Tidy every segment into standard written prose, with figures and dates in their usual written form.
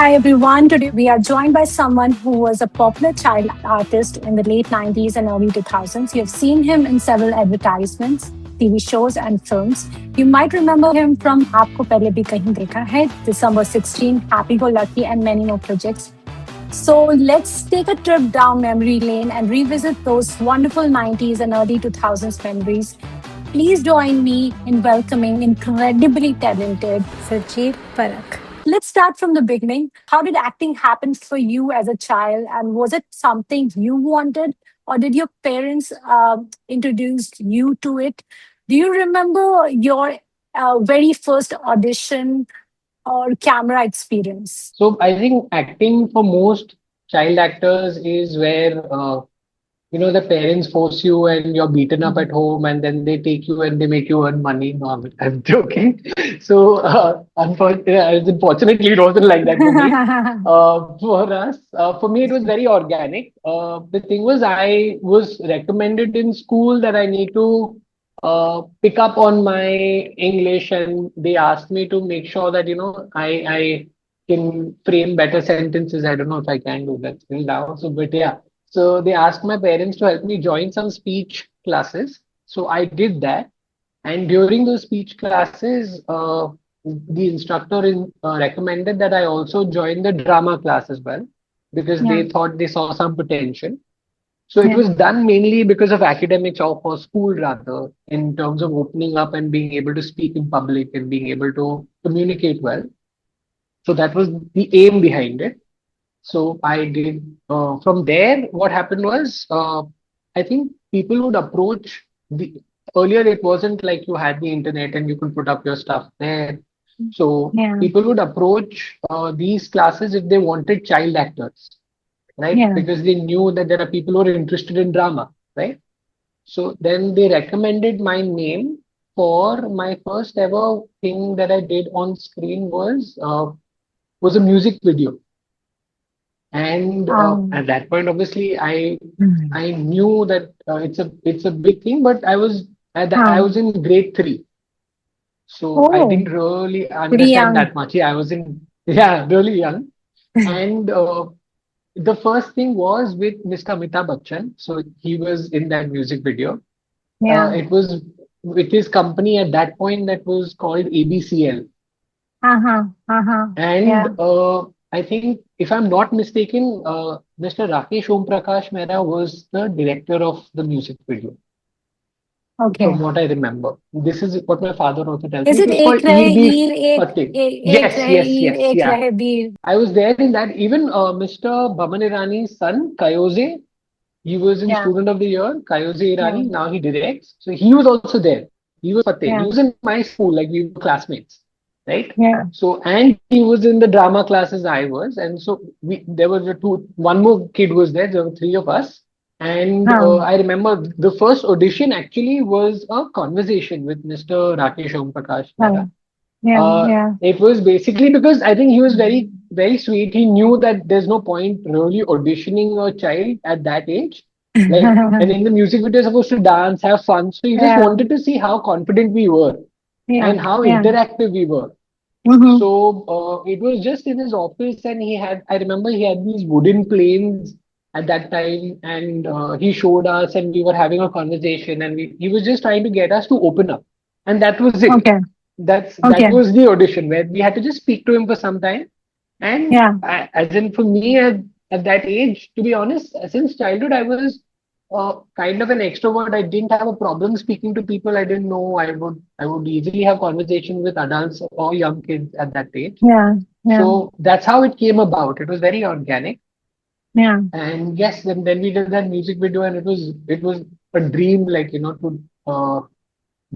Hi everyone. Today we are joined by someone who was a popular child artist in the late 90s and early 2000s. You've seen him in several advertisements, TV shows, and films. You might remember him from Aapko Pehle Bhi Kahin Dekha Hai, December 16, Happy Go Lucky, and many more projects. So let's take a trip down memory lane and revisit those wonderful 90s and early 2000s memories. Please join me in welcoming incredibly talented Sajeel Parakh. Let's start from the beginning. How did acting happen for you as a child? And was it something you wanted, or did your parents introduce you to it? Do you remember your very first audition or camera experience? So I think acting for most child actors is where the parents force you and you're beaten up at home and then they take you and they make you earn money. No, I'm joking. So unfortunately, it wasn't like that for me. For us, for me, it was very organic. The thing was, I was recommended in school that I need to pick up on my English, and they asked me to make sure that I can frame better sentences. I don't know if I can do that still now. So, but yeah. So they asked my parents to help me join some speech classes. So I did that. And during those speech classes, the instructor recommended that I also join the drama class as well because Yeah, they thought they saw some potential. So it yeah, was done mainly because of academics or for school rather, in terms of opening up and being able to speak in public and being able to communicate well. So that was the aim behind it. So I did. From there, what happened was, I think people would approach the earlier. It wasn't like you had the internet and you could put up your stuff there. So yeah, people would approach these classes if they wanted child actors, right? yeah. Because they knew that there are people who are interested in drama, right? So then they recommended my name for my first ever thing that I did on screen was a music video. And Um, at that point, obviously, I mm. I knew that it's a big thing, but I was um, in grade three, so I oh, didn't really pretty understand young. that much. Yeah, I was in yeah really young, and the first thing was with Mr. Amitabh Bachchan. So he was in that music video. Yeah. It was with his company at that point that was called ABCL. Uh-huh. Uh-huh. And Yeah. I think, if I'm not mistaken, Mr. Rakesh Om Prakash Mehra was the director of the music video, from Okay. what I remember. This is what my father also tells Is me. It it was Ek called Rahe EB Heer, Fateh. Ek Yes, Rahe yes, Heer, yes, Ek yeah. Rahe Veer? I was there in that. Even Mr. Bhaman Irani's son, Kayoze, he was in Yeah. Student of the Year, Kayoze Yeah. Irani. Now he directs. So he was also there. He was Fateh. Yeah. He was in my school, like we were classmates, right? Yeah. So, and he was in the drama classes I was, and so there was one more kid was there. There were three of us, and Um, I remember the first audition actually was a conversation with Mr. Rakesh Om Prakash Mehra. um, yeah. Yeah. It was basically because I think he was very, very sweet. He knew that there's no point really auditioning a child at that age. Like, and in the music video, you're supposed to dance, have fun. So he just Yeah. wanted to see how confident we were Yeah. and how Yeah. interactive we were. Mm-hmm. So it was just in his office, and I remember he had these wooden planes at that time, and he showed us, and we were having a conversation, and he was just trying to get us to open up, and that was it. Okay. That Okay. was the audition where we had to just speak to him for some time. And Yeah. as in for me at that age, to be honest, since childhood, I was kind of an extrovert. I didn't have a problem speaking to people I didn't know. I would easily have conversations with adults or young kids at that age. Yeah. Yeah. So that's how it came about. It was very organic. Yeah. And yes, then we did that music video, and it was a dream, like to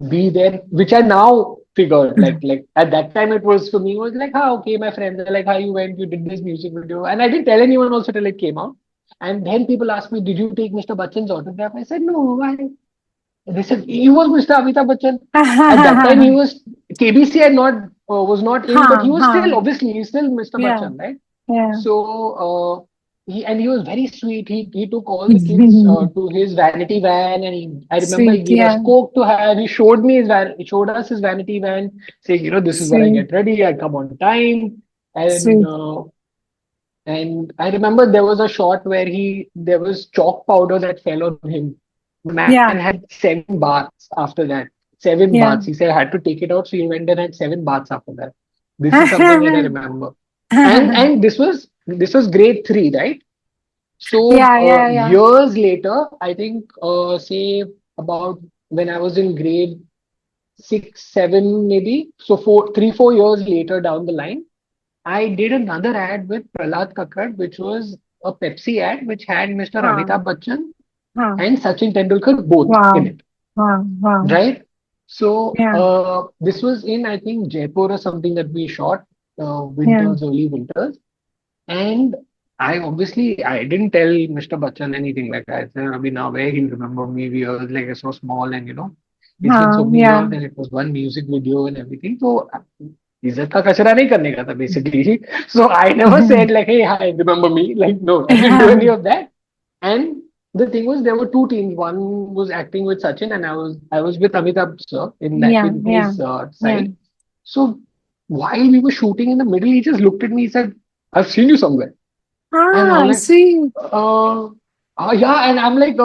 be there, which I now figured. Like at that time, it was for me, it was like, how okay, my friends are like, how you went, you did this music video, and I didn't tell anyone also till it came out. And then people asked me, did you take Mr. Bachchan's autograph? I said, no, why? They said he was Mr. Amitabh Bachchan. At that time, he was KBC had not was not in, but Huh. he was Huh. still, obviously he's still Mr. Yeah. Bachchan, right? Yeah. So he was very sweet. He took all the kids to his vanity van, and I remember he Sweet. gave us Yeah. Coke to have. He showed me his van. He showed us his vanity van, saying, this is where I Sweet. get ready. I come on time, and Sweet. And I remember there was a shot where there was chalk powder that fell on him. The man Yeah, had 7 baths after that. 7 baths. yeah. He said I had to take it out, so he went and had 7 baths after that. This is something that I remember. And this was grade three, right? So Yeah, yeah, yeah. years later, I think say about when I was in grade 6, 7, maybe. So 4 years later down the line, I did another ad with Prahlad Kakkad, which was a Pepsi ad, which had Mr. Huh, Amitabh Bachchan huh. and Sachin Tendulkar both in Wow, it, wow, wow. right? So Yeah, this was in, I think, Jaipur or something that we shot, yeah. winters, early winters. And I didn't tell Mr. Bachchan anything. Like I said, I mean, now where he'll remember me, we were like so small, and it's been so many Yeah. years, and it was one music video and everything. So इज्जत का कचरा नहीं करने का था basically. So I never said like, hey, hi, remember me? Like, no, I didn't do any of that. And the thing was, there were two teams. One was acting with Sachin, and I was with Amitabh sir Yeah, in yeah, his yeah. side. So while we were shooting in the middle, he just looked at me. He said, "I've seen you somewhere." And I'm Ah, like, sweet. yeah. And I'm like,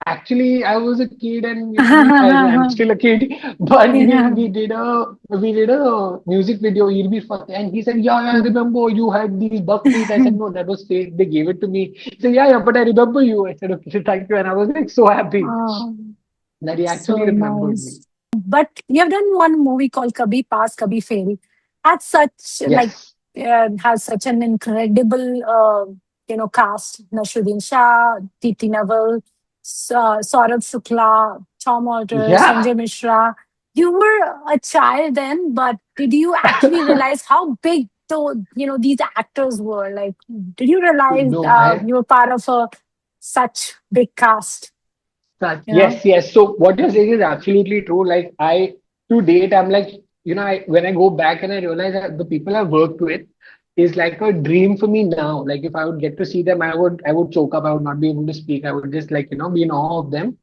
actually, I was a kid, and I'm still a kid. But Yeah. we did a music video, Irbi Fateh, and he said, yeah, I remember you had these buck teeth. I said, no, that was fake. They gave it to me. He said, yeah, but I remember you. I said, okay, thank you. And I was like so happy Oh, that he actually so remembered me. nice. But you have done one movie called Kabhi Pass Kabhi Fail. That's such like Yes. has such an incredible cast. Naseeruddin Shah, Titi Naval, Saurabh Shukla, Tom Alter, Yeah. Sanjay Mishra. You were a child then, but did you actually realize how big these actors were? Like, did you realize No, I you were part of a such big cast? You know? Yes, yes. So what you're saying is absolutely true. Like to date, I'm like, when I go back and I realize that the people I've worked with is like a dream for me now. Like if I would get to see them, I would choke up. I would not be able to speak. I would just like, be in awe of them.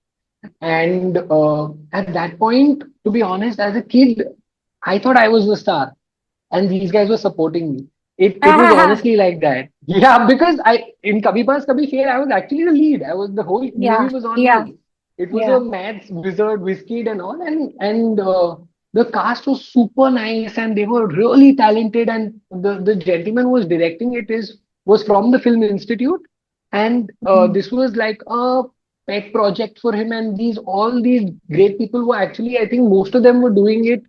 And at that point, to be honest, as a kid, I thought I was the star and these guys were supporting me. It was honestly like that. Yeah, because I in Kabhi Pass Kabhi Fail, I was actually the lead. The whole Yeah, movie was on yeah, me. It was a yeah. maths wizard, whiskey and all, and the cast was super nice and they were really talented. And the gentleman who was directing it is was from the Film Institute, and Mhm. this was like a pet project for him. And all these great people were actually, I think, most of them were doing it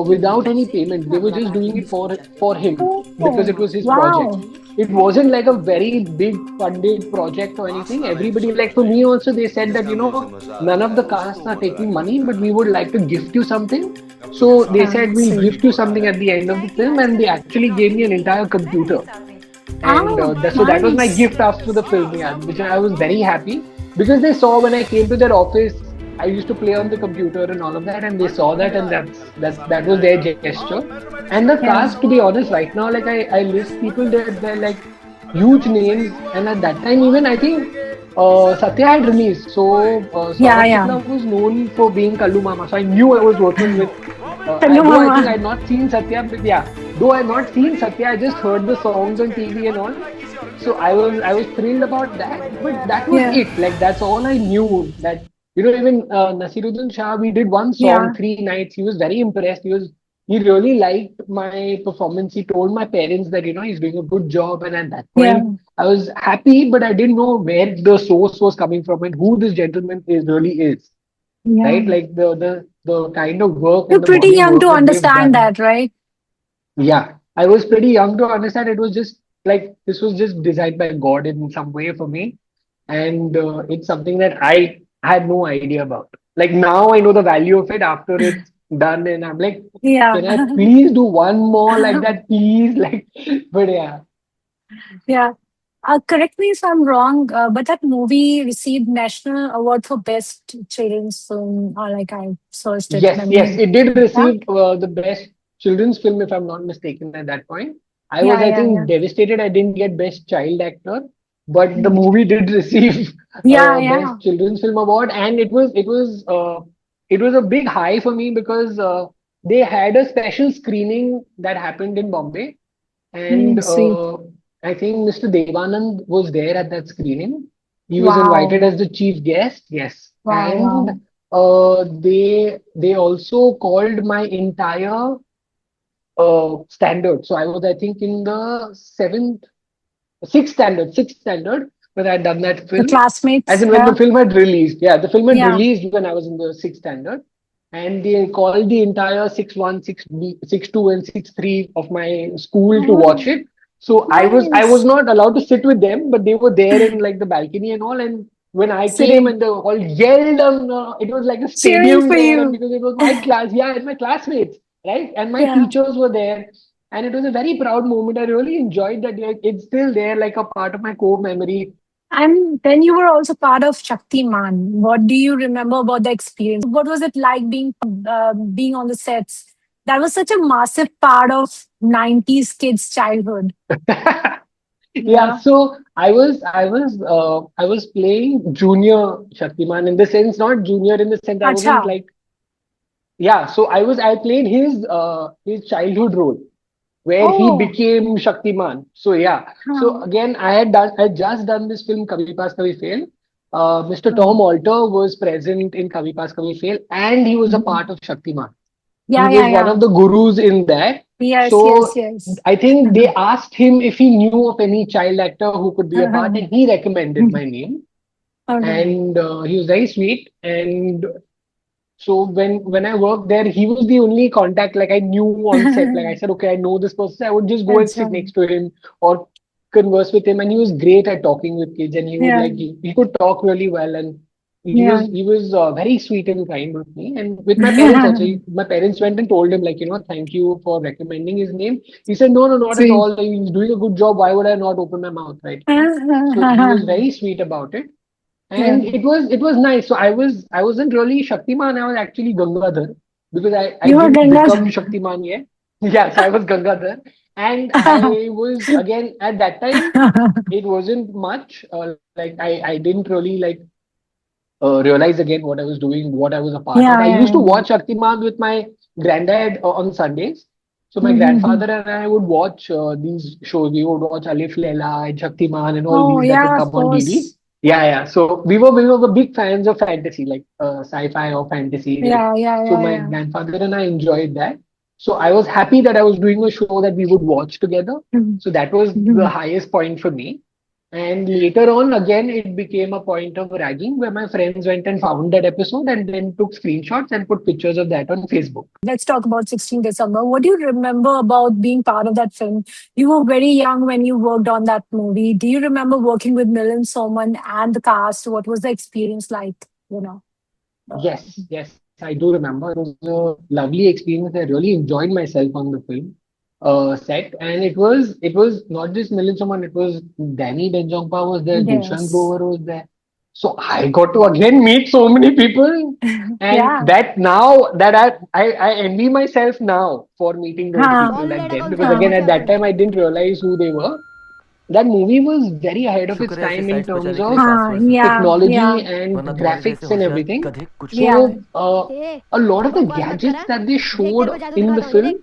without any payment. They were just doing it for him because it Oh, was his project. wow. It wasn't like a very big funded project or anything. Everybody, like for me also, they said that none of the casts are taking money, but we would like to gift you something. So they Yeah, said we'll see. gift you something at the end of the film, and they actually gave me an entire computer. And Oh, so that was my nice. gift after the film, yeah, which I was very happy because they saw when I came to their office, I used to play on the computer and all of that, and they saw that, and that was their gesture. And the Yeah, cast, to be honest, right now, like I list people that they're like huge names, and at that time, even I think Satya had released. So yeah, Saurabh yeah. Shukla was known for being Kallu Mama, so I knew I was working with. Hello, Though I think Mama. I'd not seen Satya, but yeah, though I'd not seen Satya, I just heard the songs on TV and all. So I was thrilled about that, but that was Yeah, it. Like that's all I knew. That even Naseeruddin Shah, we did one song, yeah, 3 nights. He was very impressed. He really liked my performance. He told my parents that he's doing a good job, and at that yeah, point I was happy, but I didn't know where the source was coming from and who this gentleman really is. yeah. Right, like the kind of work You're and the pretty body of young to work that they've understand done. that, right? Yeah, I was pretty young to understand it was just like this was just designed by God in some way for me, and it's something that I had no idea about. Like now I know the value of it after it's done, and I'm like, Yeah, can I please do one more like that, please? Like, but yeah, yeah. Correct me if I'm wrong, but that movie received National Award for Best Children's Film. Or like I searched it. yes, yes, it did Yeah, receive the best children's film, if I'm not mistaken, at that point. I was, yeah, I yeah, think, yeah. devastated I didn't get best child actor, but the Mm. movie did receive Yeah, best yeah. children's film award, and it was a big high for me because they had a special screening that happened in Bombay, and Sweet. I think Mr. Devanand was there at that screening. He was invited Wow. as the chief guest. Yes, Wow. and Wow. they also called my entire standard. So I was, I think, in the sixth standard when I had done that The film. As classmates. in when the Yeah. film had released. Yeah, the film had Yeah. released when I was in the sixth standard. And they called the entire 6-1, 6-2, and 6-3 of my school to watch Oh, it. So I was nice. not allowed to sit with them, but they were there in like the balcony and all. And when I came Sitting, and they all yelled, it was like a cheering stadium for there, and you. because it was my class, yeah, and my classmates, right, and my Yeah. teachers were there, and it was a very proud moment. I really enjoyed that. Yeah, it's still there, like a part of my core memory. And then you were also part of Shaktiman. What do you remember about the experience? What was it like being on the sets? That was such a massive part of 90s kids' childhood. Yeah, Yeah. so I was playing junior Shaktiman, in the sense, not junior in the sense I Acha. wasn't like, yeah. So I played his childhood role where he Oh. became Shaktiman. So yeah. So Huh. again, I had just done this film Kabhi Pass Kabhi Fail. Mr. Tom Oh. Alter was present in Kabhi Pass Kabhi Fail, and he was a Mhm. part of Shaktiman. He Yeah, yeah, was one yeah. of the gurus in that. Yes, yes, So yes. I think they asked him if he knew of any child actor who could be a part, and he recommended my name. Okay. And he was very sweet. And so when I worked there, he was the only contact like I knew on set. Like I said, okay, I know this person. I would just go and That's sit right. next to him or converse with him. And he was great at talking with kids. And he would Yeah, like he could talk really well. And yeah. he was very sweet and kind with me. And with my parents also. My parents went and told him like, thank you for recommending his name. He said, no, no, not at Sweet. all. Like, he's doing a good job. Why would I not open my mouth, right? So he was very sweet about it. Yeah. And it was nice. So I wasn't really Shaktiman. I was actually Gangadhar, because I You were didn't Ganga. become Shaktiman yet. Yeah, so I was Gangadhar, and I was again at that time. It wasn't much. Like I didn't really like realize again what I was doing, what I was a part of. Yeah, I yeah, used to yeah. watch Shaktiman with my granddad on Sundays. So my Mhm. grandfather and I would watch these shows. We would watch Alif Laila and Shaktiman and all Oh, these that would yeah, of come on TV. course. Yeah, yeah. So we were big fans of fantasy, like sci-fi or fantasy. Like, Yeah, yeah, so yeah, my yeah. grandfather and I enjoyed that. So I was happy that I was doing a show that we would watch together. Mhm. So that was the Mhm. highest point for me. And later on, again, it became a point of ragging where my friends went and found that episode and then took screenshots and put pictures of that on Facebook. Let's talk about 16 December. What do you remember about being part of that film? You were very young when you worked on that movie. Do you remember working with Milind Soman and the cast? What was the experience like? You know? Uh, Yes, I do remember. It was a lovely experience. I really enjoyed myself on the film set, and it was not just Milind Soman. It was Danny Benjongpa was there, Gulshan yes. Grover was there. So I got to again meet so many people, and Yeah. that now that I envy myself now for meeting those Huh. people back then, because Huh. again at that time I didn't realize who they were. That movie was very ahead of its शुक्र है ऐसी time in sites terms बचाने के लिए of Huh. Password है Yeah. technology Yeah. and वरना तुम्हारे जैसे graphics and होशियार everything. गधे कुछ नहीं Yeah. जानते So, A a lot of the बकवास मत gadgets करा that they देख showed तेरे को जादू in the दिखाता हूँ film, देख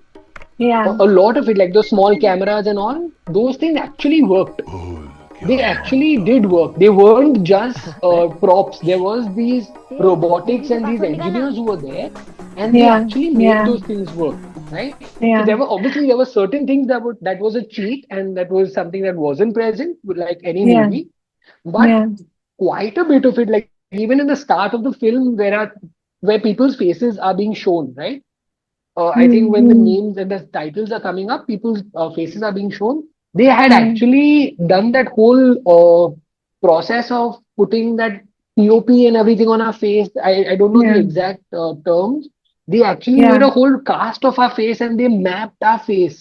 Yeah. a lot of it, like the small cameras and all, those things actually worked. They actually did work. They weren't just props. There was these A movie robotics से and these password निकालना engineers who were there, and they Yeah. actually made Yeah. those things work, right? So Yeah. there were certain things that was a cheat, and that was something that wasn't present, like any Yeah. movie. But Yeah. quite a bit of it, like even in the start of the film, where people's faces are being shown, right? I think when the Mm-hmm. names and the titles are coming up, people's faces are being shown. They had Mm. actually done that whole process of putting that POP and everything on our face. I don't know the Yeah. exact terms. They actually made Yeah. a whole cast of our face and they mapped our face.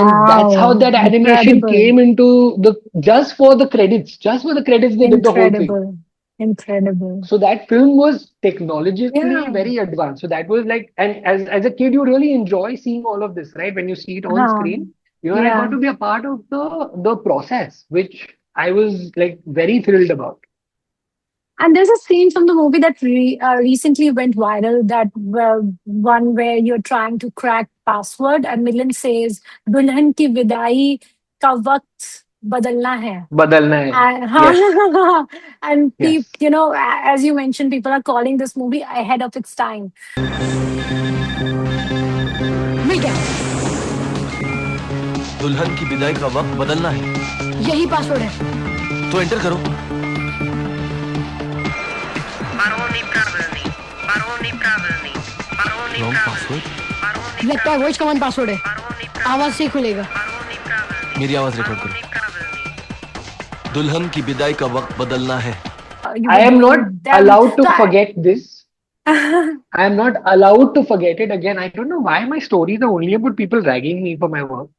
And that's how Wow. that animation Incredible. came into the just for the credits, they did the whole thing. Incredible. Incredible. So that film was technologically Yeah. very advanced. So that was like, and as a kid, you really enjoy seeing all of this, right? When you see it on Huh. screen, I got Yeah. to be a part of the process, which I was like very thrilled about. And there's a scene from the movie that recently went viral. That one where you're trying to crack password, and Milind says "Dulhan ki vidai." का वक्त बदलना है. बदलना है. Yes. And, and Yes. as you mentioned, people are calling this movie ahead of its time. मिल गया. दुल्हन की विदाई का वक्त बदलना है. यही पासवर्ड है. तो एंटर करो. Wrong password. लगता है वॉइस कमांड पासवर्ड है. आवाज से खुलेगा. मेरी आवाज रिकॉर्ड करो. दुल्हन की विदाई का वक्त बदलना है. I am not allowed to forget this. I am not allowed to forget it again. I don't know why my stories are only about people ragging me for my work.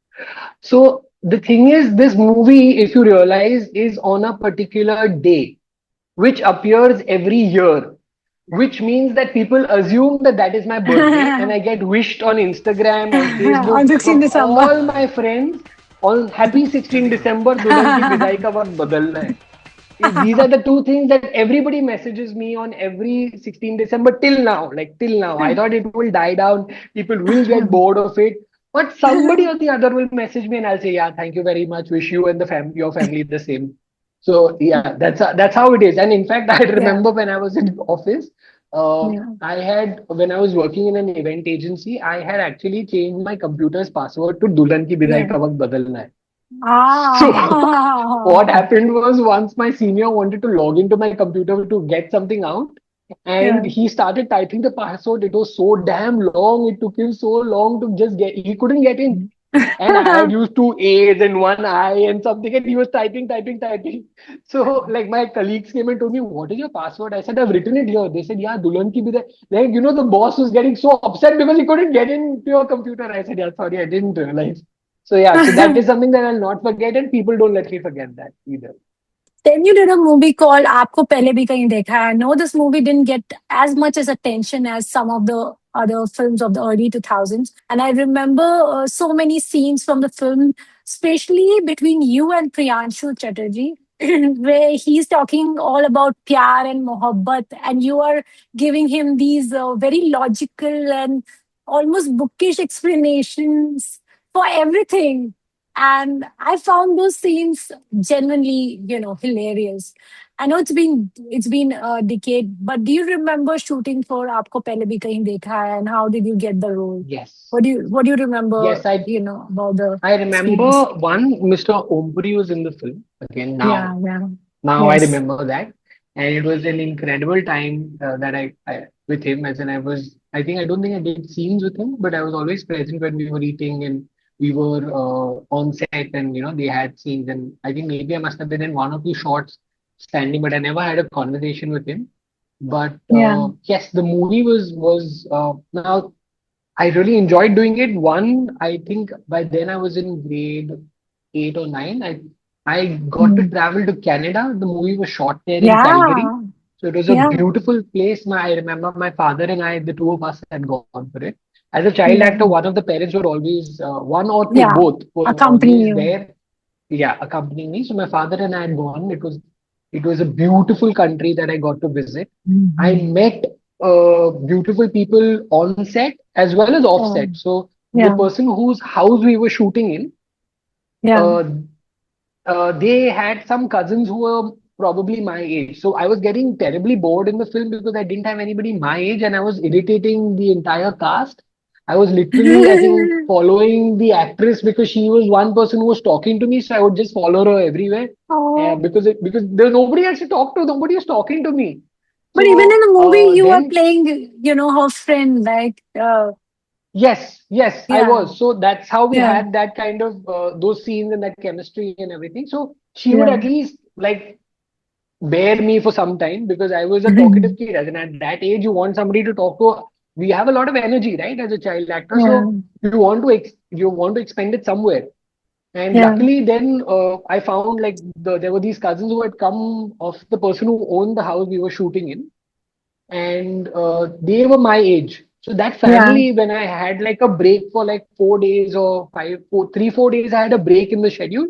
So the thing is, this movie, if you realize, is on a particular day, which appears every year, which means that people assume that that is my birthday, and I get wished on Instagram, on Facebook, On 16 from December. all my friends on Happy 16 December. दुल्हन की विदाई का वक्त बदलना है. These are the two things that everybody messages me on every 16 December till now. Like till now, I thought it will die down. People will get bored of it. But somebody or the other will message me and I'll say, yeah, thank you very much. Wish you and your family the same. So yeah, that's how it is. And in fact, I remember when I was in office, I had, when I was working in an event agency, I had actually changed my computer's password to Dulhan ki bidai ka waqt badalna hai. So what happened was, once my senior wanted to log into my computer to get something out, and he started typing the password. It was so damn long. It took him so long to just get. He couldn't get in. And I had used 2 A's and 1 I and something, and he was typing. So like my colleagues came and told me, "What is your password?" I said, "I've written it here." They said, "Yeah, Dulhan ki bidai." Like, the boss was getting so upset because he couldn't get into your computer. I said, "Yeah, sorry, I didn't realize." So yeah, so that is something that I'll not forget, and people don't let me forget that either. Then you did a movie called Aapko Pehle Bhi Kahin Dekha. I know this movie didn't get as much as attention as some of the other films of the early 2000s. And I remember so many scenes from the film, especially between you and Priyanshu Chatterjee, where he's talking all about pyar and mohabbat, and you are giving him these very logical and almost bookish explanations for everything. And I found those scenes genuinely, hilarious. I know it's been a decade, but do you remember shooting for Aapko Pehle Bhi Kahin Dekha Hai, and how did you get the role? Yes. What do you remember? Yes, I About the I remember experience? one Mr. Ompuri was in the film again. Yeah, yeah, Now I yes, remember that, and it was an incredible time that I with him. As in, I think I don't think I did scenes with him, but I was always present when we were eating and we were on set, and they had scenes. And I think maybe I must have been in 1 or 2 shots standing, but I never had a conversation with him. But yeah, yes, the movie was now. I really enjoyed doing it. One, I think by then I was in grade 8 or 9. I got to mm, travel to Canada. The movie was shot there in Calgary. yeah, So it was a yeah, beautiful place. I remember my father and I, the two of us, had gone for it. As a child yeah, actor, one of the parents were always, one or two, yeah. both were Accompany always you. there, yeah, accompanying me. So my father and I had gone. It was a beautiful country that I got to visit. I Mhm. met beautiful people on set as well as off Oh, set. So the yeah, person whose house we were shooting in, yeah. uh, they had some cousins who were probably my age. So I was getting terribly bored in the film because I didn't have anybody my age, and I was irritating the entire cast. I was literally, I think, following the actress because she was one person who was talking to me. So I would just follow her everywhere Oh, because there's nobody else to talk to. Nobody was talking to me. but even in So the movie, you were then playing, her friend, like, yes, I yeah, was. So that's how we yeah, had that kind of those scenes and that chemistry and everything. So she would yeah. at least like bear me for some time because I was a talkative kid. As in, at that age, you want somebody to talk to. We have a lot of energy, right, as a child actor. Yeah, So you want to expend it somewhere. And yeah, luckily, then I found like there were these cousins who had come of the person who owned the house we were shooting in, and they were my age. So that yeah. family, when I had like a break for like 4 days or 3, 4 days, I had a break in the schedule.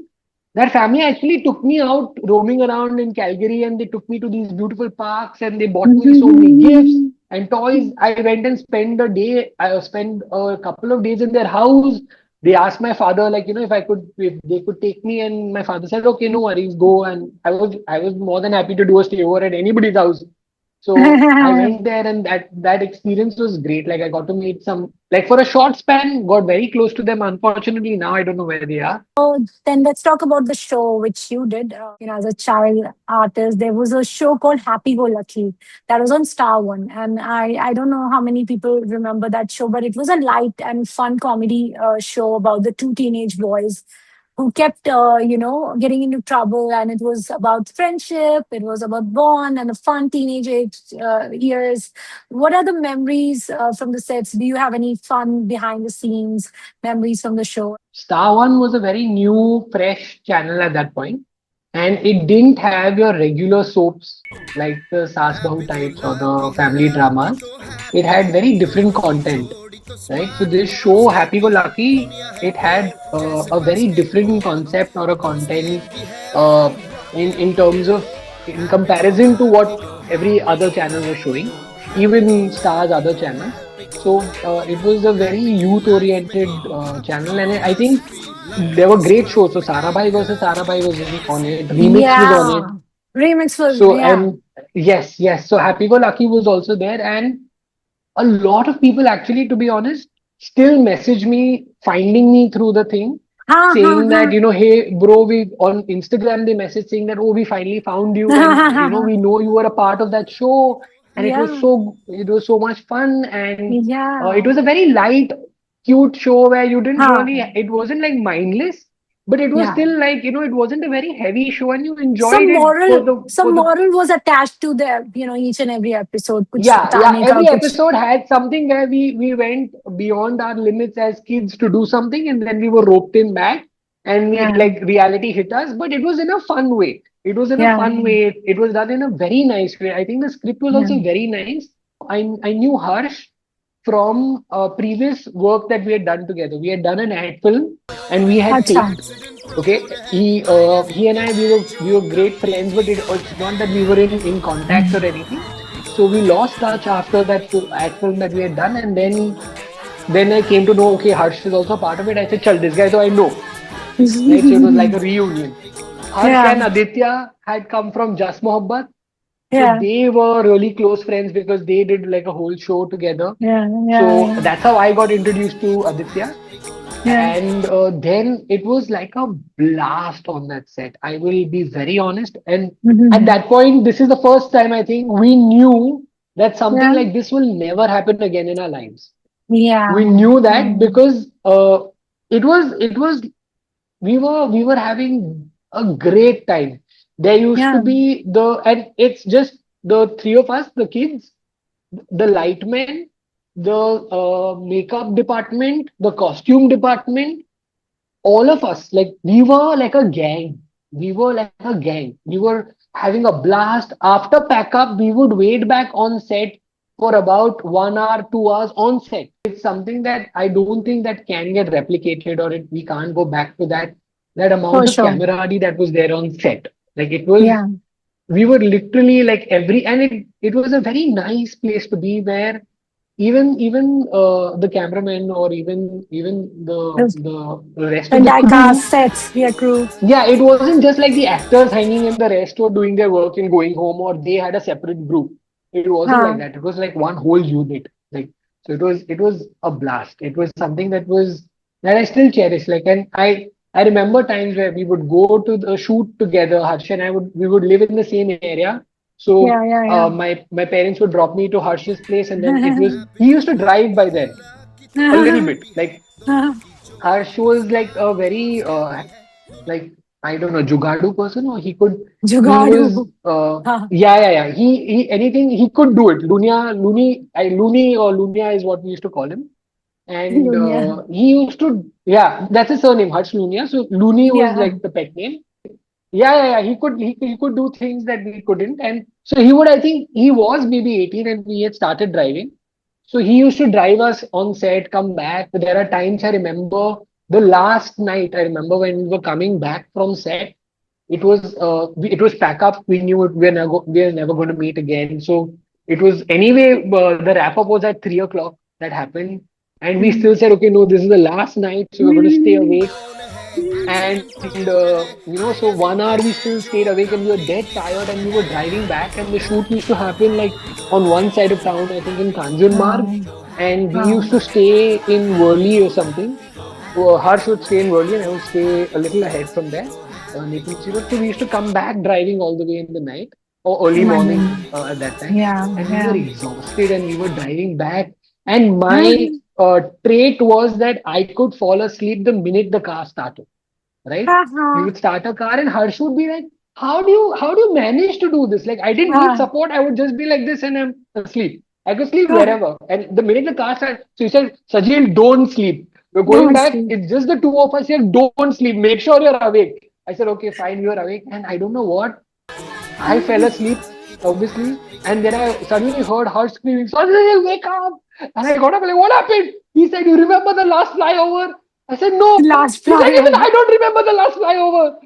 That family actually took me out roaming around in Calgary, and they took me to these beautiful parks, and they bought me so many gifts and toys. I went and spent a couple of days in their house. they asked my father, like, if I could, if they could take me, and my father said, okay, no worries, go. And I was more than happy to do a stay over at anybody's house. So I went there, and that experience was great. Like, I got to meet some, like, for a short span, got very close to them. Unfortunately, now I don't know where they are. Then let's talk about the show which you did. As a child artist, there was a show called Happy Go Lucky that was on Star One, and I don't know how many people remember that show, but it was a light and fun comedy show about the two teenage boys who kept getting into trouble, and it was about friendship, it was about bond and the fun teenage age years. What are the memories from the sets? Do you have any fun behind the scenes memories from the show? Star One was a very new, fresh channel at that point, and it didn't have your regular soaps like the Saas Bahu types or the family dramas. It had very different content, right? So this show, Happy Go Lucky, it had a very different concept or a content uh, in terms of, in comparison to what every other channel was showing, even Star's other channels. So it was a very youth-oriented channel, and I think there were great shows. So Sarabhai versus Sarabhai was on it. Remix was on it. Yeah. Remix was, So, yeah. and yes, yes. So Happy Go Lucky was also there, and a lot of people, actually, to be honest, still message me, finding me through the thing, Ha, ha, saying ha. that, hey, bro, we on Instagram, they message saying that, oh, we finally found you, and we know you were a part of that show, and Yeah. it was so much fun, and it Yeah. was a very light, cute show where you didn't Ha. really, it wasn't like mindless, but it was Yeah. still like, it wasn't a very heavy show, and you enjoyed Some it moral, some for the moral was attached to the, each and every episode. Kuch yeah. batane ka, Every kuch. episode had something where we went beyond our limits as kids to do something, and then we were roped in back, and we, Yeah. like, reality hit us. But it was in a fun way. It was in a Yeah. fun way. It was done in a very nice way. I think the script was Yeah. also very nice. I knew Harsh from previous work that we had done together. We had done an ad film, and we had Acha. taped. Okay, he and I, we were great friends, but it's not that we were in contact or anything. So we lost touch after that ad film that we had done, and then I came to know, okay, Harsh is also part of it. I said, chal, this guy, so I know, right? So it was like a reunion. Harsh Yeah. and Aditya had come from Just Mohabbat, so Yeah. they were really close friends because they did like a whole show together. Yeah. So Yeah. that's how I got introduced to Aditya. Yeah. And then it was like a blast on that set. I will be very honest. And at Mhm. that point, this is the first time I think we knew that something Yeah. like this will never happen again in our lives. Yeah. We knew that Mm. because it was we were having a great time. There used to Yeah. be and it's just the three of us, the kids, the lightmen, the makeup department, the costume department, all of us, like, we were like a gang. We were like a gang. We were having a blast. After pack up, we would wait back on set for about 1 hour, 2 hours on set. It's something that I don't think that can get replicated, or we can't go back to that For amount of sure. camaraderie that was there on set. Like, it was, Yeah. we were literally like and it was a very nice place to be, where even the cameraman, or even the rest of And the I cast crew, sets, yeah, crew. yeah, it wasn't just like the actors hanging and the rest were doing their work and going home, or they had a separate group. It wasn't like Huh. that. It was like one whole unit. Like, so it was a blast. It was something that I still cherish. Like, and I remember times where we would go to the shoot together. Harsh and I would we would live in the same area. Yeah, So yeah, my parents would drop me to Harsh's place, and then he used to drive by then a little yeah. bit. Like, Harsh was like a very like, I don't know, Jugadu person, or he Jugadu. was Huh. yeah. He anything he could do it. Looney or Lunia is what we used to call him. And Yeah. he used to, yeah, that's his surname, Harsh Lunia. So Looney was Yeah. like the pet name. Yeah. He could do things that we couldn't. And so he would, I think he was maybe 18 and we had started driving. So he used to drive us on set, come back. There are times I remember the last night, I remember when we were coming back from set, it was pack up. We knew we are never going to meet again. So it was anyway, the wrap up was at 3 o'clock. That happened. And we still Mm. said, okay, no, this is the last night, so we're going to stay awake. And so 1 hour we still stayed awake, and we were dead tired, and we were driving back, and the shoot used to happen like on one side of town, I think in Kanjurmarg, Oh, and we used oh, to stay in Worli or something. Harsh would stay in Worli, and I would stay a little ahead from there, Nepean Road. So we used to come back driving all the way in the night or early oh my morning goodness. at that time, Yeah, and we were yeah. exhausted, and we were driving back. And my trait was that I could fall asleep the minute the car started, right? We Uh-huh. would start a car, and Harsh would be like, how do you manage to do this? Like, I didn't need Uh, support. I would just be like this and I'm asleep. I could sleep uh, wherever. And the minute the car started, so he said, Sajil, don't sleep. We're going don't back. sleep. It's just the two of us here. Don't sleep. Make sure you're awake. I said, okay, fine, you're awake. And I don't know what. I fell asleep, obviously. And then I suddenly heard her screaming, Sajil, wake up. And I got up and like, what happened? He said, you remember the last flyover? I said, no. Last He said, flyover. I don't remember the last flyover.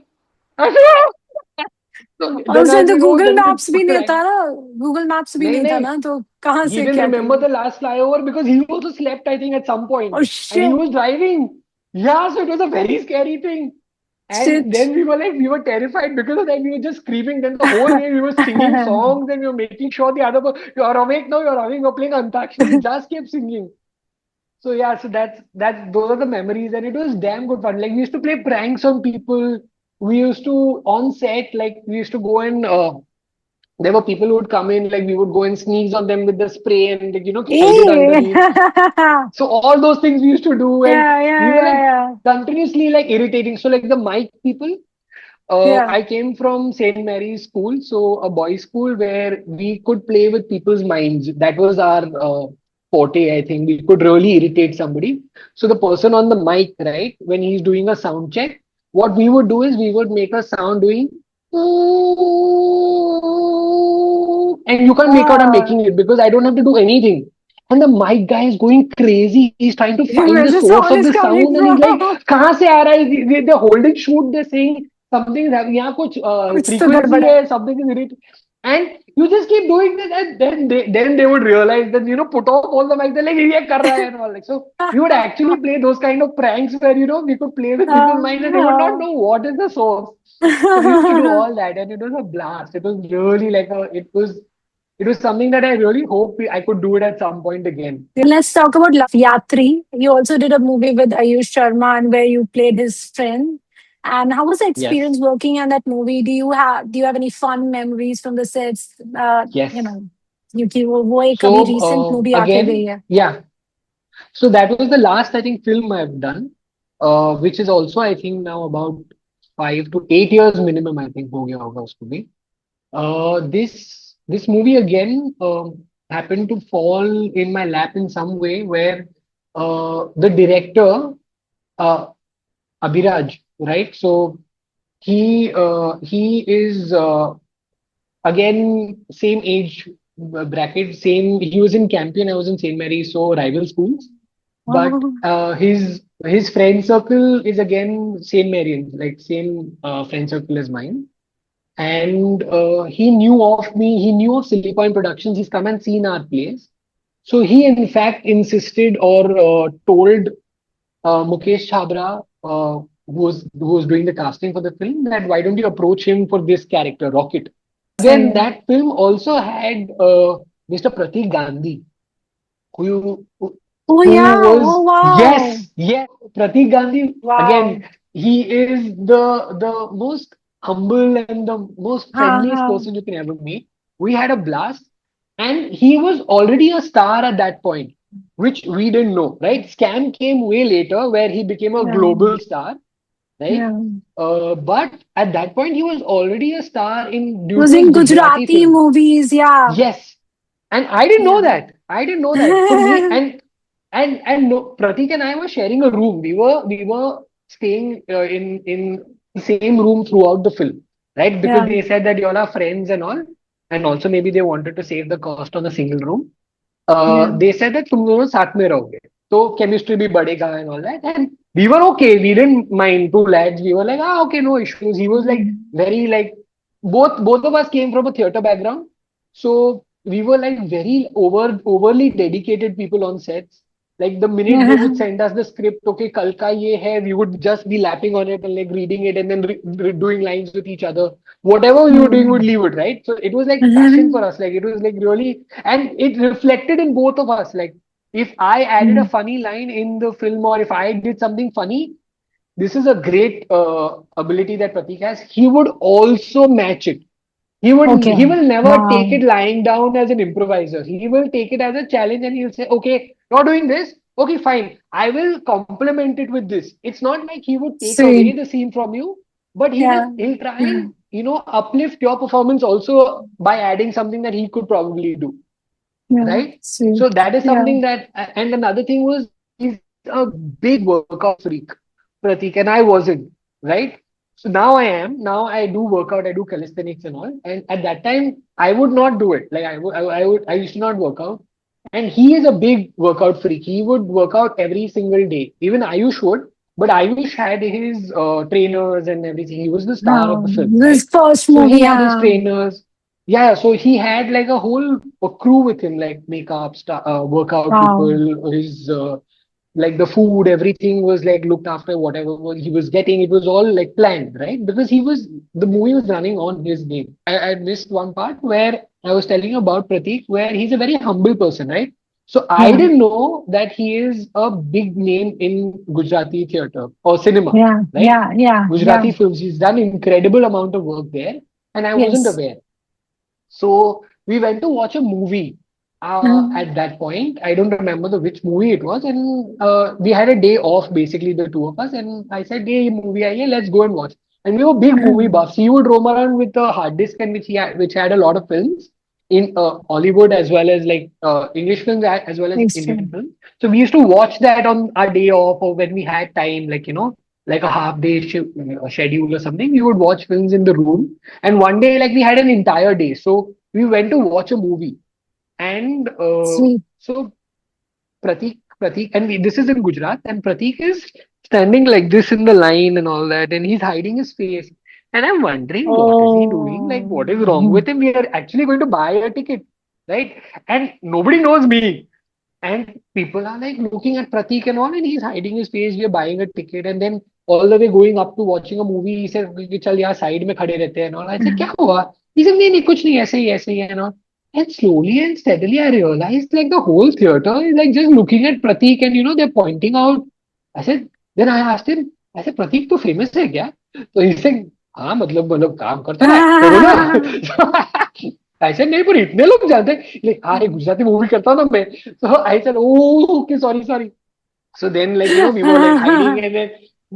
I said, so then उस I दिन तो said, oh, Google then we maps भी नहीं था prank. ना, Google maps भी नहीं, नहीं था नहीं. ना, तो कहाँ He से didn't क्या remember करेंगे? the last flyover because he also slept, I think, at some point. Oh And he shit, was driving. Yeah, so it was a very scary thing. And shit. then we were terrified because of that. We were just screaming. Then the whole way we were singing songs and we were making sure the other person, you're awake now, you're awake, we're playing Antakshari. We just kept singing. So yeah, so those are the memories, and it was damn good fun. Like we used to play pranks on people. We used to on set, like we used to go and there were people who would come in, like we would go and sneeze on them with the spray and like, hide it Eh. underneath. So all those things we used to do, and Yeah, we yeah, were like yeah, continuously like irritating. So like the mic people, yeah. I came from St. Mary's School, so a boys' school where we could play with people's minds. That was our forte, I think. We could really irritate somebody. So the person on the mic, right, when he's doing a sound check, what we would do is we would make a sound doing, and you can't make out I'm Ah, making it because I don't have to do anything. And the mic guy is going crazy. He's trying to find where the the source sound of is the coming sound, and he's like, from? "कहाँ से आ रहा है?" They're holding shoot. They're saying something is happening. यहाँ कुछ कुछ तो frequency गड़बड़ है. है, something is irritating. And you just keep doing this, and then they would realize that put off all the mics. They're like, ये कर रहा है and all. Like, so we would actually play those kind of pranks where we could play with people's minds and they would not Ah, know what is the source. So we used to do all that, and it was a blast. It was really like it was something that I really hope I could do it at some point again. let's talk about Loveyatri. You also did a movie with Ayush Sharma and where you played his friend. And how was the Yes. experience working on that movie? Do you have any fun memories from the sets? You Yes. know, क्योंकि वो एक अभी So recent movie आके गई again, है. yeah. So that was the last I think film I've done, which is also I think now about 5 to 8 years minimum I think हो गया होगा उसको भी. This movie again happened to fall in my lap in some way where the director uh, Abhiraj, right? So he is again same age bracket, same. He was in Campion, I was in St. Mary's, so rival schools. But Oh, his friend circle is again St. Marian, like same friend circle as mine. And he knew of me. He knew of Silly Point Productions. He's come and seen our place. So he in fact insisted or told Mukesh Chabra, who was doing the casting for the film, that why don't you approach him for this character, Rocket? सही Again, है. that film also had Mr. Prateek Gandhi, who Oh who yeah. was, Oh wow. yes, Prateek Gandhi. Wow. Again, he is the most humble and the most हाँ friendliest हाँ. person you can ever meet. We had a blast, and he was already a star at that point, which we didn't know, right? Scam came way later, where he became a Yeah. global star, right? Yeah. But at that point, he was already a star in due Was to his in Gujarati Gujarati film. movies. Yeah. Yes, and I didn't know Yeah. that. I didn't know that. So me and no, Pratik and I were sharing a room. We were staying in the same room throughout the film, right? Because Yeah. they said that you all are friends and all, and also maybe they wanted to save the cost on a single room. Yeah. They said that तुम दोनों साथ में रहोगे, तो chemistry भी बढ़ेगा and all that. And we were okay. We didn't mind, two lads. We were like, okay, no issues. He was like Mm. very like both of us came from a theater background, so we were like very overly dedicated people on sets. Like the minute they would send us the script, okay, kal ka ye hai, we would just be lapping on it and like reading it and then doing lines with each other. Whatever we were doing, we would leave it, right? So it was like passion for us. Like it was like really, and it reflected in both of us. Like if I added a funny line in the film or if I did something funny, this is a great ability that Pratik has. He would also match it. Okay. He will never take Wow. it lying down as an improviser. He will take it as a challenge and he'll say, okay, you're doing this. Okay, fine. I will complement it with this. It's not like he would take away Sweet. the scene from you, but Yeah. he'll try and uplift your performance also by adding something that he could probably do. Yeah. Right? So Sweet. that is Yeah. something that and another thing was he's a big workout freak, Pratik, and I wasn't, right? So now I am. Now I do workout, I do calisthenics and all. And at that time, I would not do it. Like I used to not work out. And he is a big workout freak. He would work out every single day. Even Ayush would. But Ayush had his trainers and everything. He was the star of the film, This right? first So movie, he had his yeah. trainers. Yeah, so he had like a crew with him, like makeup, workout Wow. people, his like the food, everything was like looked after, whatever he was getting, it was all like planned, right? Because the movie was running on his name. I missed one part where I was telling you about Pratik, where he's a very humble person, right? So I Yeah. didn't know that he is a big name in Gujarati theatre or cinema, Yeah. right? Yeah. Yeah. Yeah. Gujarati films. He's done incredible amount of work there, and I wasn't Yes. aware. So we went to watch a movie Mhm. at that point. I don't remember which movie it was, and we had a day off, basically the two of us. And I said, "Hey, movie, aaye, let's go and watch." And we were big movie buffs. He would roam around with a hard disk, and which had a lot of films in Hollywood as well as like English films as well as It's Indian true. films. So we used to watch that on our day off or when we had time, like like a half day schedule or something. We would watch films in the room, and one day, like we had an entire day. So we went to watch a movie. And Sweet. so Prateek, and this is in Gujarat, and Prateek is standing like this in the line and all that, and he's hiding his face. And I'm wondering, what is he doing? Like, what is wrong Oh. with him? We are actually going to buy a ticket, right? And nobody knows me. And people are like looking at Pratik and all, and he's hiding his face. We are buying a ticket, and then all the way going up to watching a movie. He said, "कि चल यहाँ side में खड़े रहते हैं and all." I said, "क्या हुआ?" He said, "नहीं नहीं कुछ नहीं ऐसे ही है and all." And slowly and steadily, I realized like the whole theater is like just looking at Pratik, and they're pointing out. I said, then I asked him, I said, "Pratik, तू famous है क्या?" So he said, हाँ मतलब काम करता रहा actor हूँ ना. ऐसे नहीं पर इतने लोग जानते हैं हाँ एक गुजराती मूवी करता हूँ ना मैं. So I said, oh, okay, sorry. So then, like, we were like hiding, and then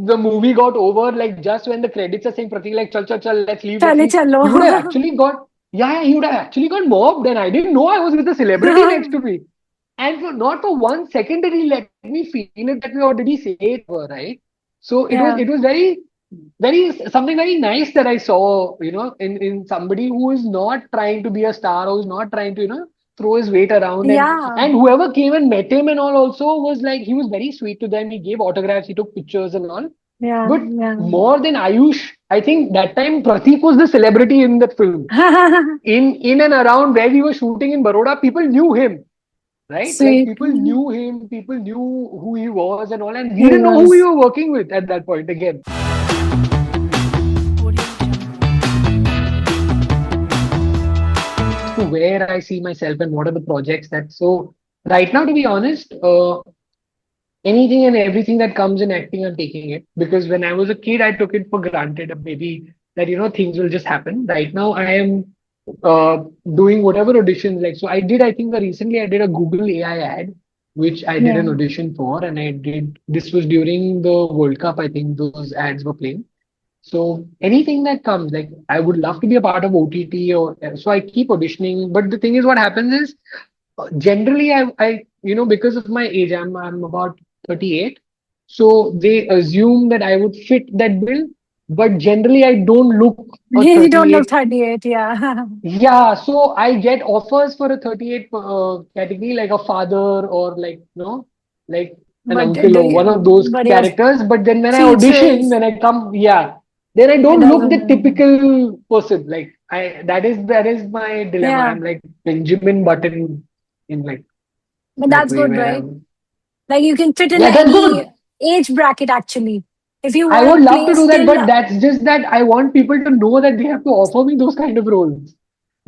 the movie got over, like, just when the credits are saying, Pratik, like, chal, let's leave, let's चले leave. चलो. He would have actually got, yeah, he would have actually got mobbed, and I didn't know I was with a celebrity next to me. And not for 1 second did he let me feel it that we already say it ever, right? So Yeah. it was something very nice that I saw, in somebody who is not trying to be a star, who's not trying to, throw his weight around. Yeah. And whoever came and met him and all also was like, he was very sweet to them. He gave autographs, he took pictures and all. Yeah. But Yeah. more than Ayush, I think that time Pratik was the celebrity in that film. In and around where we were shooting in Baroda, people knew him, right? Like Sweet. people knew him, people knew who he was and all, and we He didn't know who we was. were working with at that point again. To where I see myself and what are the projects that so right now, to be honest, anything and everything that comes in acting, I'm taking it because when I was a kid, I took it for granted, maybe that things will just happen. Right now, I am doing whatever auditions like. So I did. I think recently I did a Google AI ad, which I did Yeah. an audition for, and I did. This was during the World Cup. I think those ads were playing. So anything that comes, like I would love to be a part of OTT or so I keep auditioning. But the thing is, what happens is generally I because of my age, I'm about 38. So they assume that I would fit that bill, but generally I don't look a You don't look 38. 38. Yeah. Yeah, so I get offers for a 38 category, like a father or like like an But uncle do or one of those you, but your characters. But then when I audition, features, when I come, yeah, then I it don't look the doesn't. typical person. Like that is my dilemma. Yeah. I'm like Benjamin Button in like But that that's way good, where right? I'm. Like you can fit in Yeah, that's any good. age bracket actually. If you I want would to love play to do that, still, but that's just that I want people to know that they have to offer me those kind of roles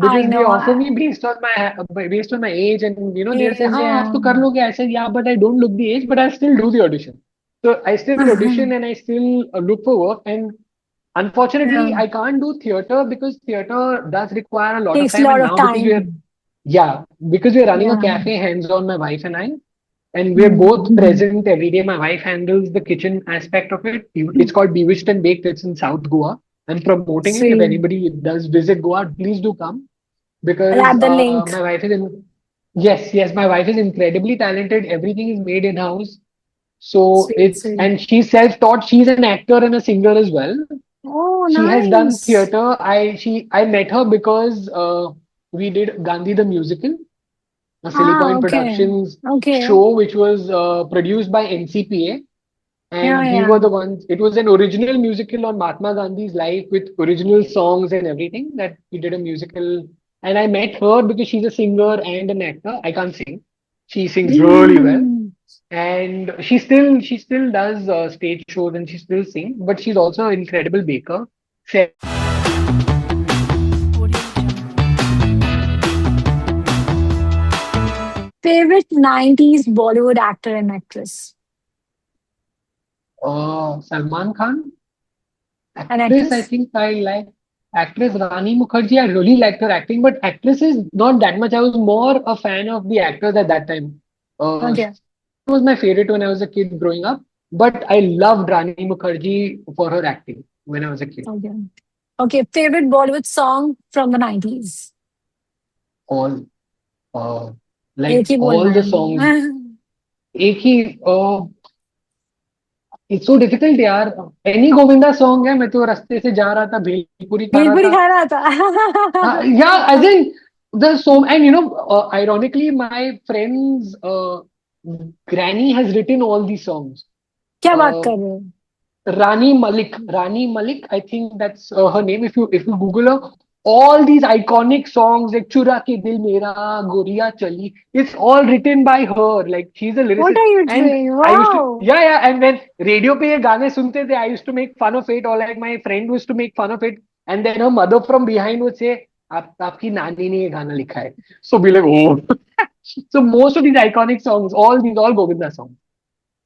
I because they know. offer me based on my age, and they'll say, "हाँ आप Yeah. तो कर लोगे." I said, "Yeah, but I don't look the age, but I still do the audition." So I still audition and I still look for work. And unfortunately, Yeah. I can't do theater because theater does require a lot of Takes a time. lot And of now because we're time. yeah, because we're running a Yeah. cafe hands-on, my wife and I, and we're both Mm. present every day. My wife handles the kitchen aspect of it. It's called Bewitched and Baked. It's in South Goa. I'm promoting it. If Sweet. anybody does visit Goa, please do come I'll because add the link. my wife is in. Yes, yes, my wife is incredibly talented. Everything is made in house. So Sweet, it's sweet. and she's self-taught. She's an actor and a singer as well. Oh, She has done nice. theater. I met her because we did Gandhi the musical, a Silly Ah, Point okay. Productions Okay. show, which was produced by NCPA. Yeah, And we yeah. were the ones, it was an original musical on Mahatma Gandhi's life with original songs and everything that we did a musical. And I met her because she's a singer and an actor. I can't sing. She sings really well. Mm. And she still does stage shows and she still sings, but she's also an incredible baker. Favorite 90s Bollywood actor and actress? Salman Khan. An Actress, I actress? think I like actress Rani Mukherjee. I really liked her acting, but actress is not that much. I was more a fan of the actors at that time. Okay. She was my favorite when I was a kid growing up, but I loved Rani Mukherjee for her acting when I was a kid. Okay. Okay. Favorite Bollywood song from the 90s? All, uh, एक like ही बोलना all the songs. है. एक ही it's so difficult यार. Any Govinda song है. मैं तो रास्ते से जा रहा था भेलपुरी खा रहा भेलपुरी था. खा रहा था. Yeah, as in the so and ironically, my friend's granny has written all these songs. क्या बात Uh, कर रहे हो? Rani Malik, I think that's her name. If you Google her, all these iconic songs like Chura Ke Dil Mera, Goriya Chali, it's all written by her. Like she's a What lyricist, are you and doing? I used to Wow. yeah yeah. And when radio pe ye gaane sunte the, I used to make fun of it, or like my friend used to make fun of it, and then her mother from behind would say, आपकी नानी ने ये गाना लिखा है." So be like, oh. So most of these iconic songs, all Govinda songs.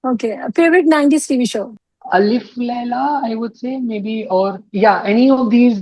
Okay. Favorite 90s TV show? Alif Laila, I would say maybe, or yeah, any of these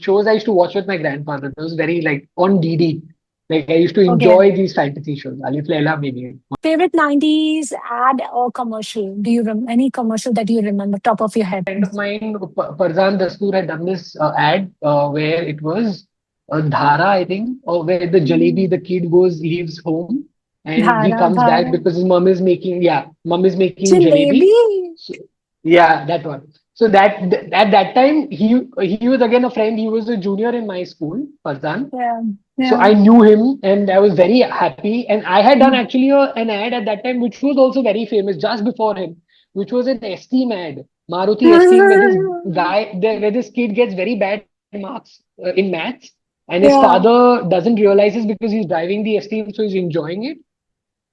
shows I used to watch with my grandfather. It was very like on DD. Like I used to Okay. enjoy these fantasy shows. Alif Laila maybe. Favorite 90s ad or commercial? Do you any commercial that you remember top of your head? Friend of mine, Farzan Dastoor, had done this ad where it was Dhara, I think, or where the Jalebi, the kid leaves home, and he धारा comes back धारा because his mom is making jalebi. jalebi. So, yeah, that one. So at that time he was again a friend. He was a junior in my school, Farzan. Yeah, So yeah. I knew him and I was very happy. And I had done actually an ad at that time, which was also very famous just before him, which was an esteem ad, Maruti esteem, where this kid gets very bad marks in maths, and his Yeah, father doesn't realize this because he's driving the esteem, so he's enjoying it.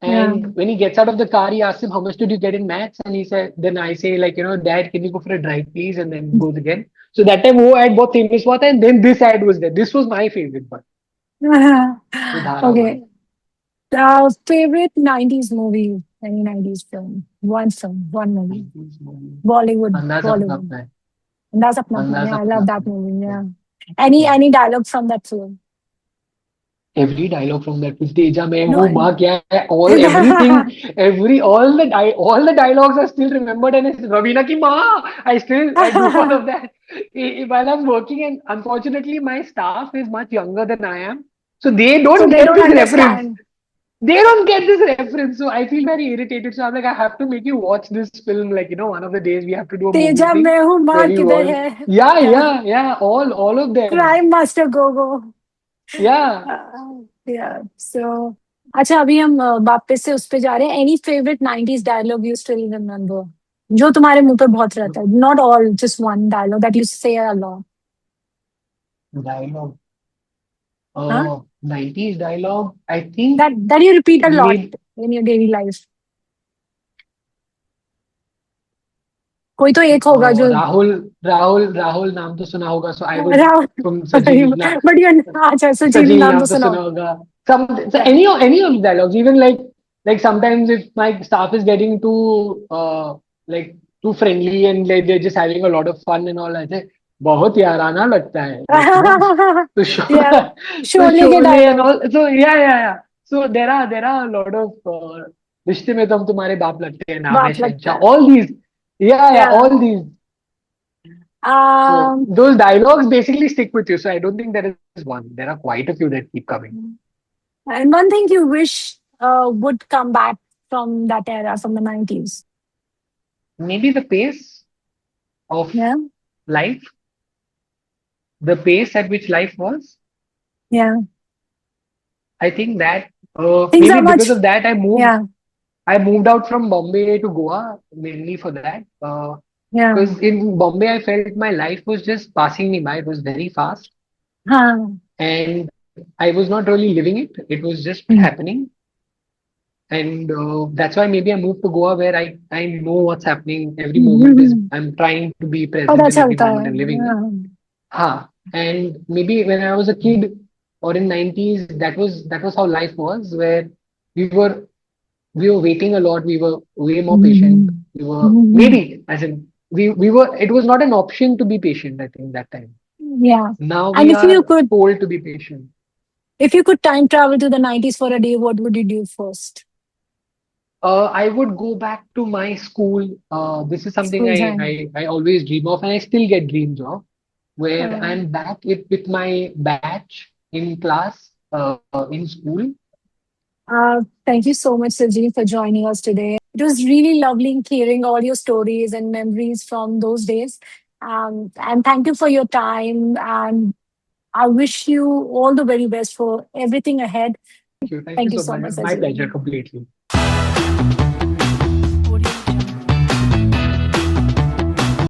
yeah. And when he gets out of the car, he asks him, "How much did you get in maths?" And he said, then I say, like, Dad, can you go for a drive, please? And then goes again. So that time, wo ad बहुत famous हुआ था, and then this ad was there. This was my favorite one, the Dhara one. Okay. Favorite 90s movie, any 90s film, one film, one movie, 90s movie. Bollywood, Andaz Apna Bollywood. Apna hai. And that's Apna Apna. Andaz Yeah, I Apna love that Apna movie. hai. Yeah. Yeah. Any dialogue from that film? Every dialogue from that film, Teja mein No. wo maa kya hai, all everything, all the dialogues are still remembered, and it's Ravina ki maa. I do all of that while I'm working, and unfortunately my staff is much younger than I am, so they So don't they get don't this reference. understand. They don't get this reference, so I feel very irritated. So I'm like, I have to make you watch this film. Like, one of the days we have to do a movie Teja thing मैं हूँ where माँ we किधर all, है? yeah, Yeah. yeah, yeah, all of them, Crime Master Go Go. yeah. Yeah. So अच्छा अभी हम वापस से उस पे जा रहे हैं. Any favorite 90s dialogue you still remember? जो तुम्हारे मुंह पे बहुत रहता है. Not all, just one dialogue that you say a lot. Dialogue, Huh? 90s dialogue. I think That you repeat a lot maybe in your daily life. कोई तो एक होगा जो राहुल राहुल राहुल नाम तो सुना होगा, so I would, राहुल तुम सजील ना, बट ये अच्छा सजील Sajeel नाम नाम तो तो सुना सुना हो. होगा. So any of the dialogues, even like sometimes if my staff is getting too like too friendly and like they're just having a lot of fun and all, I say बहुत याराना लगता है, like you know, तो Yeah, तो शोले के Sholay and dialogue. all. So yeah. So there are a lot of रिश्ते में तो हम तुम्हारे बाप लगते हैं, नाम है बाप लगता शहंशाह, है. all these, yeah, Yeah. all these. So Um, those dialogues basically stick with you. So I don't think there is one. There are quite a few that keep coming. and one thing you wish would come back from that era, from the 90s. Maybe the pace of Yeah. life, the pace at which life was. Yeah. I think that Things maybe are because much. of that Yeah. I moved out from Bombay to Goa mainly for that. Yeah. Because in Bombay I felt my life was just passing me by. It was very fast, Huh. and I was not really living it. It was just Mm. happening. And that's why maybe I moved to Goa where I know what's happening. Every moment is, I'm trying to be present पता in every चलता moment है. I'm living in. Yeah. Ha. And maybe when I was a kid or in 90s, that was how life was, where we were we were waiting a lot, we were way more patient. Mhm. We were Mhm. maybe as in we were, it was not an option to be patient, I think, that time. Yeah. Now And we are told to be patient. if you could time travel to the 90s for a day, what would you do first? I would go back to my school. This is something School time. I always dream of, and I still get dreams of, where Uh, I'm back with my batch in class, in school. Thank you so much, Sajeen, for joining us today. It was really lovely hearing all your stories and memories from those days. And thank you for your time. And I wish you all the very best for everything ahead. Thank you Thank you so so much. much, My pleasure Sajeen. completely. Audio Jungle.